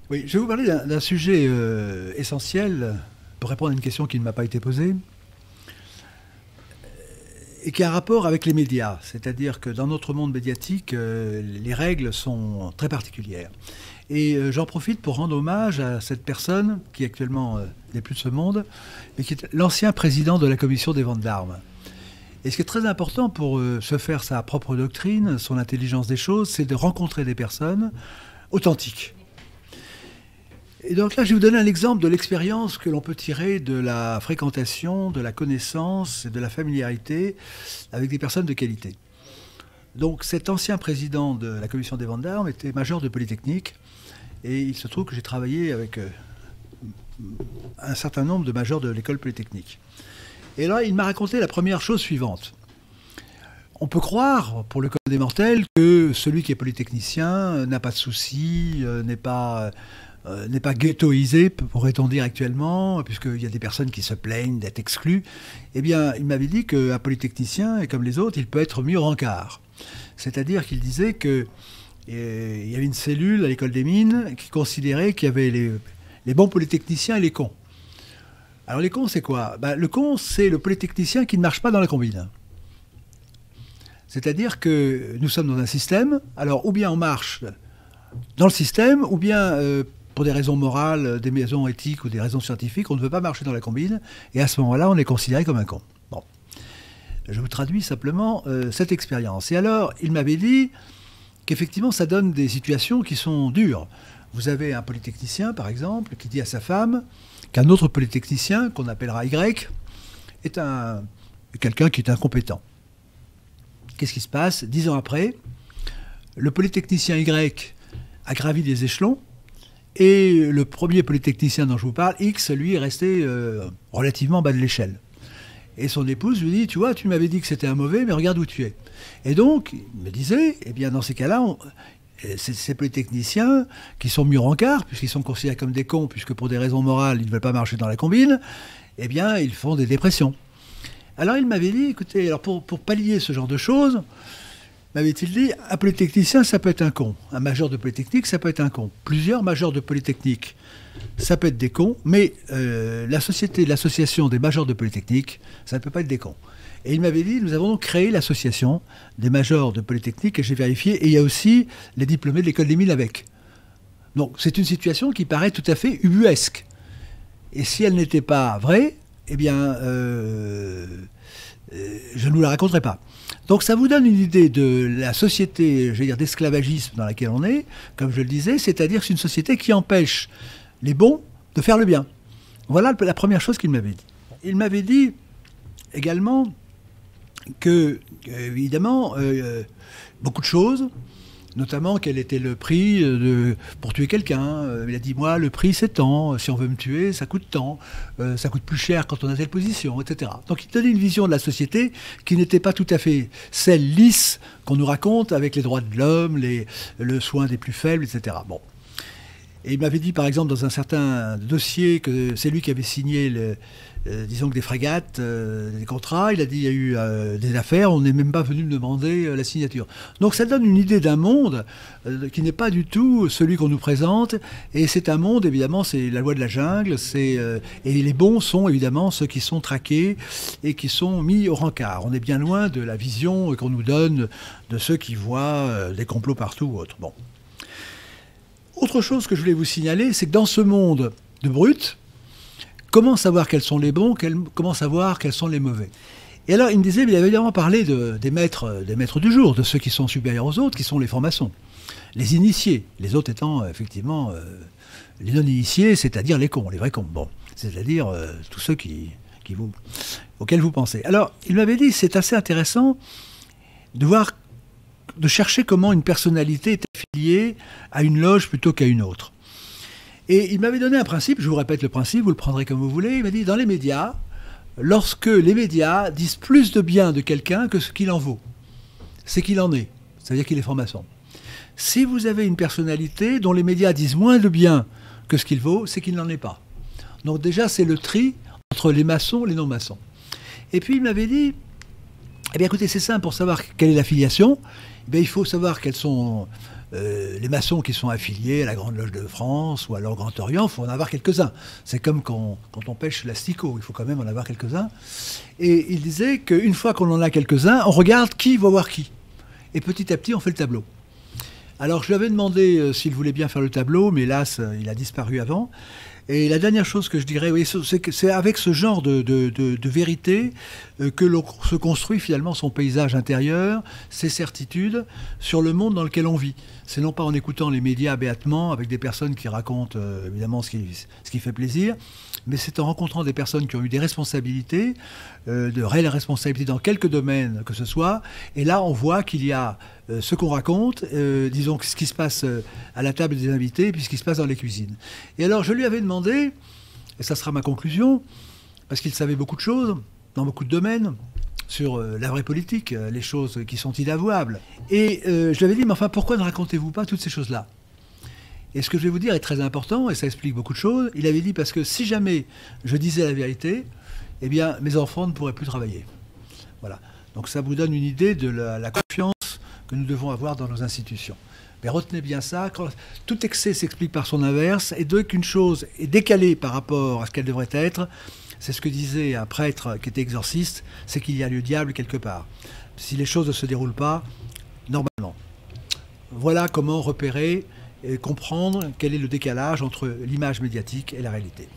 Oui, je vais vous parler d'un sujet essentiel pour répondre à une question qui ne m'a pas été posée et qui a un rapport avec les médias. C'est-à-dire que dans notre monde médiatique, les règles sont très particulières. Et j'en profite pour rendre hommage à cette personne qui actuellement n'est plus de ce monde, mais qui est l'ancien président de la commission des ventes d'armes. Et ce qui est très important pour se faire sa propre doctrine, son intelligence des choses, c'est de rencontrer des personnes authentiques. Et donc là, je vais vous donner un exemple de l'expérience que l'on peut tirer de la fréquentation, de la connaissance et de la familiarité avec des personnes de qualité. Donc cet ancien président de la commission des ventes d'armes était major de Polytechnique, et il se trouve que j'ai travaillé avec un certain nombre de majors de l'école Polytechnique. Et là, il m'a raconté la première chose suivante. On peut croire, pour le commun des mortels, que celui qui est polytechnicien n'a pas de soucis, n'est pas ghettoisé, pourrait-on dire actuellement, puisqu'il y a des personnes qui se plaignent d'être exclues. Eh bien, il m'avait dit qu'un polytechnicien, et comme les autres, il peut être mis au rencard. C'est-à-dire qu'il disait qu'il y avait une cellule à l'école des mines qui considérait qu'il y avait les bons polytechniciens et les cons. Alors les cons, c'est quoi? Le con, c'est le polytechnicien qui ne marche pas dans la combine. C'est-à-dire que nous sommes dans un système, alors ou bien on marche dans le système, ou bien pour des raisons morales, des raisons éthiques ou des raisons scientifiques, on ne veut pas marcher dans la combine, et à ce moment-là, on est considéré comme un con. Bon. Je vous traduis simplement cette expérience. Et alors, il m'avait dit qu'effectivement, ça donne des situations qui sont dures. Vous avez un polytechnicien, par exemple, qui dit à sa femme qu'un autre polytechnicien, qu'on appellera Y, est quelqu'un qui est incompétent. Qu'est-ce qui se passe? 10 ans après, le polytechnicien Y a gravi des échelons, et le premier polytechnicien dont je vous parle, X, lui, est resté relativement bas de l'échelle. Et son épouse lui dit, tu vois, tu m'avais dit que c'était un mauvais, mais regarde où tu es. Et donc, il me disait, eh bien, dans ces cas-là, ces polytechniciens qui sont mis au rencard, puisqu'ils sont considérés comme des cons, puisque pour des raisons morales, ils ne veulent pas marcher dans la combine, eh bien, ils font des dépressions. Alors, il m'avait dit, écoutez, alors pour pallier ce genre de choses, m'avait-il dit, un polytechnicien, ça peut être un con. Un major de Polytechnique, ça peut être un con. Plusieurs majors de Polytechnique, ça peut être des cons, mais l'association des majors de Polytechnique, ça ne peut pas être des cons. Et il m'avait dit, nous avons donc créé l'association des majors de Polytechnique, et j'ai vérifié, et il y a aussi les diplômés de l'école des mines avec. Donc c'est une situation qui paraît tout à fait ubuesque. Et si elle n'était pas vraie, eh bien, je ne vous la raconterai pas. Donc ça vous donne une idée de la société, je veux dire, d'esclavagisme dans laquelle on est, comme je le disais, c'est-à-dire que c'est une société qui empêche les bons de faire le bien. Voilà la première chose qu'il m'avait dit. Il m'avait dit également que, évidemment, beaucoup de choses, notamment quel était le prix pour tuer quelqu'un. Il a dit, moi, le prix, c'est tant. Si on veut me tuer, ça coûte tant. Ça coûte plus cher quand on a telle position, etc. Donc, il donnait une vision de la société qui n'était pas tout à fait celle lisse qu'on nous raconte avec les droits de l'homme, le soin des plus faibles, etc. Bon. Et il m'avait dit, par exemple, dans un certain dossier, que c'est lui qui avait signé, disons que des frégates, des contrats. Il a dit, il y a eu des affaires, on n'est même pas venu me demander la signature. Donc ça donne une idée d'un monde qui n'est pas du tout celui qu'on nous présente. Et c'est un monde, évidemment, c'est la loi de la jungle. Et les bons sont, évidemment, ceux qui sont traqués et qui sont mis au rencard. On est bien loin de la vision qu'on nous donne de ceux qui voient des complots partout ou autre. Bon. Autre chose que je voulais vous signaler, c'est que dans ce monde de brutes, comment savoir quels sont les bons, comment savoir quels sont les mauvais? Et alors, il me disait, il avait évidemment parlé des maîtres du jour, de ceux qui sont supérieurs aux autres, qui sont les francs-maçons, les initiés, les autres étant effectivement les non-initiés, c'est-à-dire les cons, les vrais cons, bon, c'est-à-dire tous ceux auxquels vous pensez. Alors, il m'avait dit, c'est assez intéressant de chercher comment une personnalité est affiliée à une loge plutôt qu'à une autre. Et il m'avait donné un principe, je vous répète le principe, vous le prendrez comme vous voulez. Il m'a dit, dans les médias, lorsque les médias disent plus de bien de quelqu'un que ce qu'il en vaut, c'est qu'il en est. Ça veut dire qu'il est franc-maçon. Si vous avez une personnalité dont les médias disent moins de bien que ce qu'il vaut, c'est qu'il n'en est pas. Donc déjà, c'est le tri entre les maçons et les non-maçons. Et puis il m'avait dit, eh bien écoutez, c'est simple, pour savoir quelle est l'affiliation, eh bien, il faut savoir quels sont les maçons qui sont affiliés à la Grande Loge de France ou à l'Ordre Grand Orient, il faut en avoir quelques-uns. C'est comme quand on pêche l'asticot, il faut quand même en avoir quelques-uns. Et il disait qu'une fois qu'on en a quelques-uns, on regarde qui va voir qui. Et petit à petit, on fait le tableau. Alors je lui avais demandé s'il voulait bien faire le tableau, mais hélas, il a disparu avant. Et la dernière chose que je dirais, oui, c'est que c'est avec ce genre de vérité que l'on se construit finalement son paysage intérieur, ses certitudes sur le monde dans lequel on vit. C'est non pas en écoutant les médias béatement avec des personnes qui racontent évidemment ce qui fait plaisir, mais c'est en rencontrant des personnes qui ont eu des responsabilités, de réelles responsabilités dans quelques domaines que ce soit. Et là, on voit qu'il y a ce qu'on raconte, disons ce qui se passe à la table des invités, et puis ce qui se passe dans les cuisines. Et alors, je lui avais demandé, et ça sera ma conclusion, parce qu'il savait beaucoup de choses, dans beaucoup de domaines, sur la vraie politique, les choses qui sont inavouables. Et je lui avais dit, mais enfin, pourquoi ne racontez-vous pas toutes ces choses-là ? Et ce que je vais vous dire est très important, et ça explique beaucoup de choses. Il avait dit, parce que si jamais je disais la vérité, eh bien, mes enfants ne pourraient plus travailler. Voilà. Donc ça vous donne une idée de la confiance que nous devons avoir dans nos institutions. Mais retenez bien ça, tout excès s'explique par son inverse, et dès qu'une chose est décalée par rapport à ce qu'elle devrait être, c'est ce que disait un prêtre qui était exorciste, c'est qu'il y a le diable quelque part. Si les choses ne se déroulent pas, normalement. Voilà comment repérer et comprendre quel est le décalage entre l'image médiatique et la réalité.